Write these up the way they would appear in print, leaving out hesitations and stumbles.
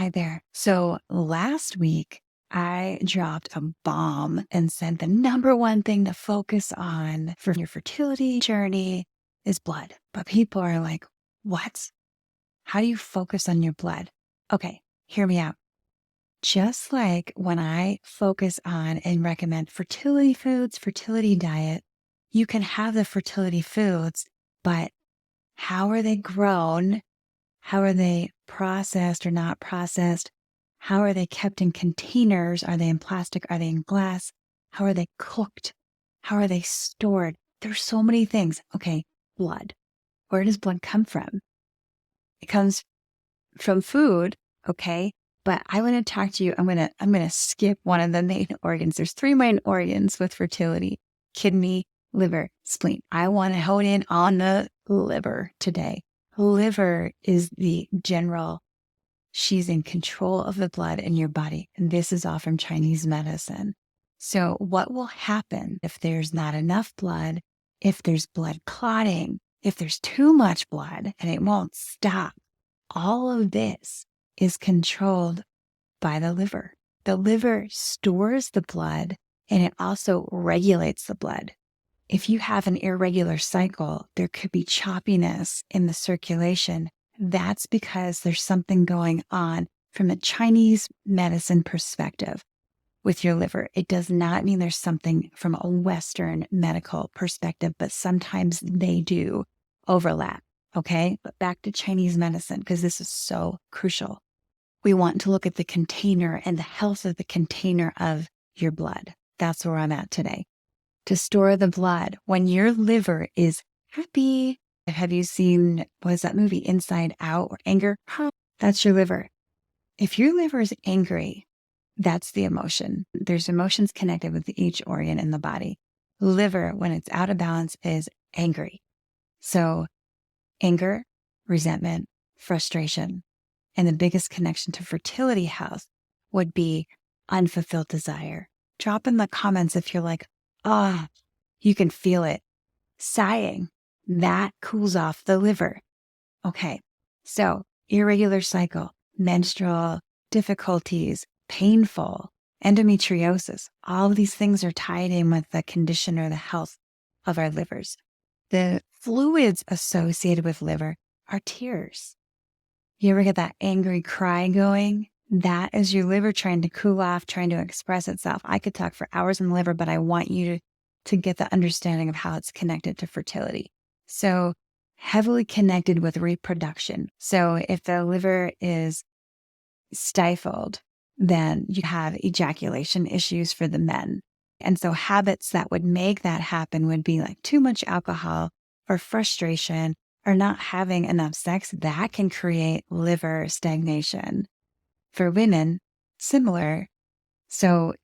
Hi there. So last week, I dropped a bomb and said the number one thing to focus on for your fertility journey is blood. But people are like, what? How do you focus on your blood? Okay, hear me out. Just like when I focus on and recommend fertility foods, fertility diet, you can have the fertility foods, but how are they grown? How are they processed or not processed? How are they kept in containers? Are they in plastic? Are they in glass? How are they cooked? How are they stored? There's so many things. Okay, blood. Where does blood come from? It comes from food, okay? But I want to talk to you. I'm gonna skip one of the main organs. There's three main organs with fertility: kidney, liver, spleen. I want to hone in on the liver today. Liver is the general. She's in control of the blood in your body. And this is all from Chinese medicine. So what will happen if there's not enough blood, if there's blood clotting, if there's too much blood and it won't stop? All of this is controlled by the liver. The liver stores the blood and it also regulates the blood. If you have an irregular cycle, there could be choppiness in the circulation. That's because there's something going on from a Chinese medicine perspective with your liver. It does not mean there's something from a Western medical perspective, but sometimes they do overlap. Okay, but back to Chinese medicine, because this is so crucial. We want to look at the container and the health of the container of your blood. That's where I'm at today. To store the blood, when your liver is happy. Have you seen, what is that movie, Inside Out, or Anger? That's your liver. If your liver is angry, that's the emotion. There's emotions connected with each organ in the body. Liver, when it's out of balance, is angry. So anger, resentment, frustration. And the biggest connection to fertility health would be unfulfilled desire. Drop in the comments if you're like, you can feel it. Sighing, that cools off the liver. Okay, so irregular cycle, menstrual difficulties, painful, endometriosis, all of these things are tied in with the condition or the health of our livers. The fluids associated with liver are tears. You ever get that angry cry going? That is your liver trying to cool off, trying to express itself. I could talk for hours on the liver, but I want you to get the understanding of how it's connected to fertility. So heavily connected with reproduction. So if the liver is stifled, then you have ejaculation issues for the men. And so habits that would make that happen would be like too much alcohol or frustration or not having enough sex. That can create liver stagnation. For women, similar. So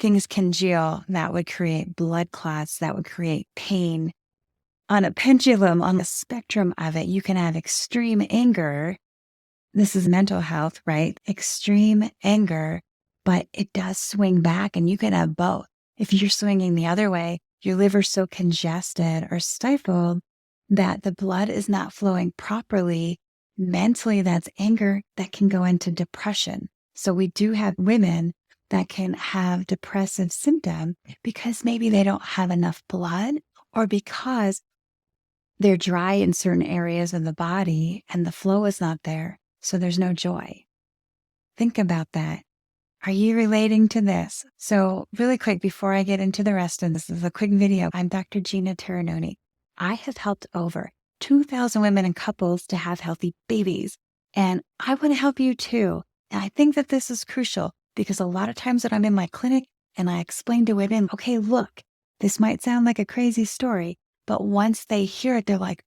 things congeal, that would create blood clots, that would create pain. On a pendulum, on the spectrum of it, you can have extreme anger. This is mental health, right? Extreme anger, but it does swing back and you can have both. If you're swinging the other way, your liver's so congested or stifled that the blood is not flowing properly. Mentally, that's anger that can go into depression. So we do have women that can have depressive symptoms because maybe they don't have enough blood or because they're dry in certain areas of the body and the flow is not there. So there's no joy. Think about that. Are you relating to this? So really quick, before I get into the rest of this is a quick video. I'm Dr. Gina Terranoni. I have helped over 2,000 women and couples to have healthy babies. And I want to help you too. And I think that this is crucial because a lot of times when I'm in my clinic and I explain to women, okay, look, this might sound like a crazy story, but once they hear it, they're like,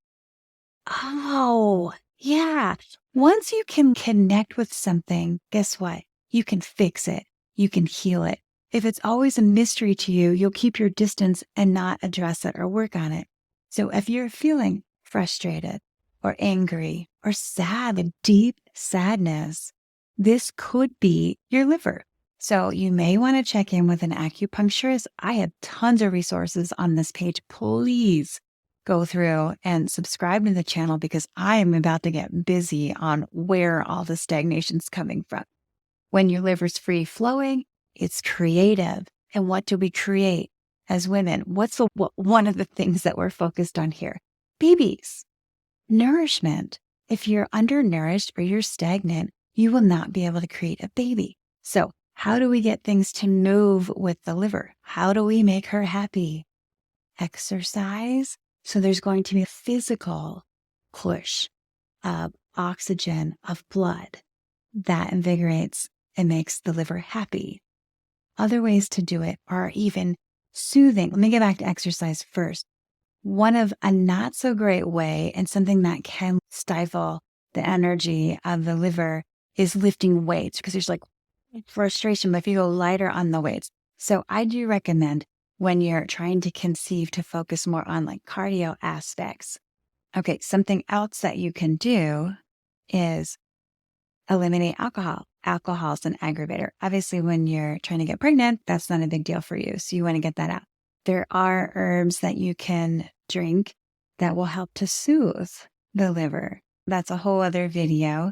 oh, yeah. Once you can connect with something, guess what? You can fix it. You can heal it. If it's always a mystery to you, you'll keep your distance and not address it or work on it. So if you're feeling frustrated or angry or sad, a deep sadness, this could be your liver. So you may want to check in with an acupuncturist. I have tons of resources on this page. Please go through and subscribe to the channel because I am about to get busy on where all the stagnation's coming from. When your liver's free flowing, it's creative. And what do we create as women? What's one of the things that we're focused on here? Babies, nourishment. If you're undernourished or you're stagnant, you will not be able to create a baby. So how do we get things to move with the liver? How do we make her happy? Exercise. So there's going to be a physical push of oxygen, of blood that invigorates and makes the liver happy. Other ways to do it are even soothing. Let me get back to exercise first. One of a not so great way and something that can stifle the energy of the liver is lifting weights because there's like frustration, but if you go lighter on the weights. So I do recommend when you're trying to conceive to focus more on like cardio aspects. Okay, something else that you can do is eliminate alcohol. Alcohol is an aggravator. Obviously, when you're trying to get pregnant, that's not a big deal for you. So you want to get that out. There are herbs that you can drink that will help to soothe the liver. That's a whole other video.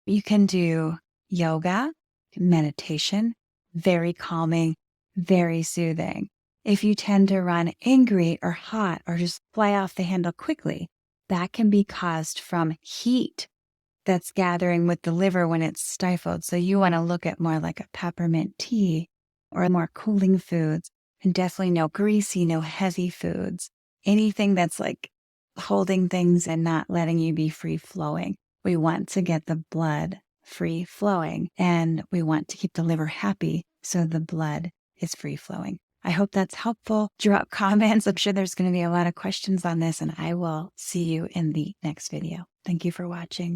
You can do yoga, meditation, very calming, very soothing. If you tend to run angry or hot or just fly off the handle quickly, that can be caused from heat that's gathering with the liver when it's stifled. So you want to look at more like a peppermint tea or more cooling foods, and definitely no greasy, no heavy foods. Anything that's like holding things and not letting you be free flowing. We want to get the blood free flowing and we want to keep the liver happy so the blood is free flowing. I hope that's helpful. Drop comments. I'm sure there's going to be a lot of questions on this, and I will see you in the next video. Thank you for watching.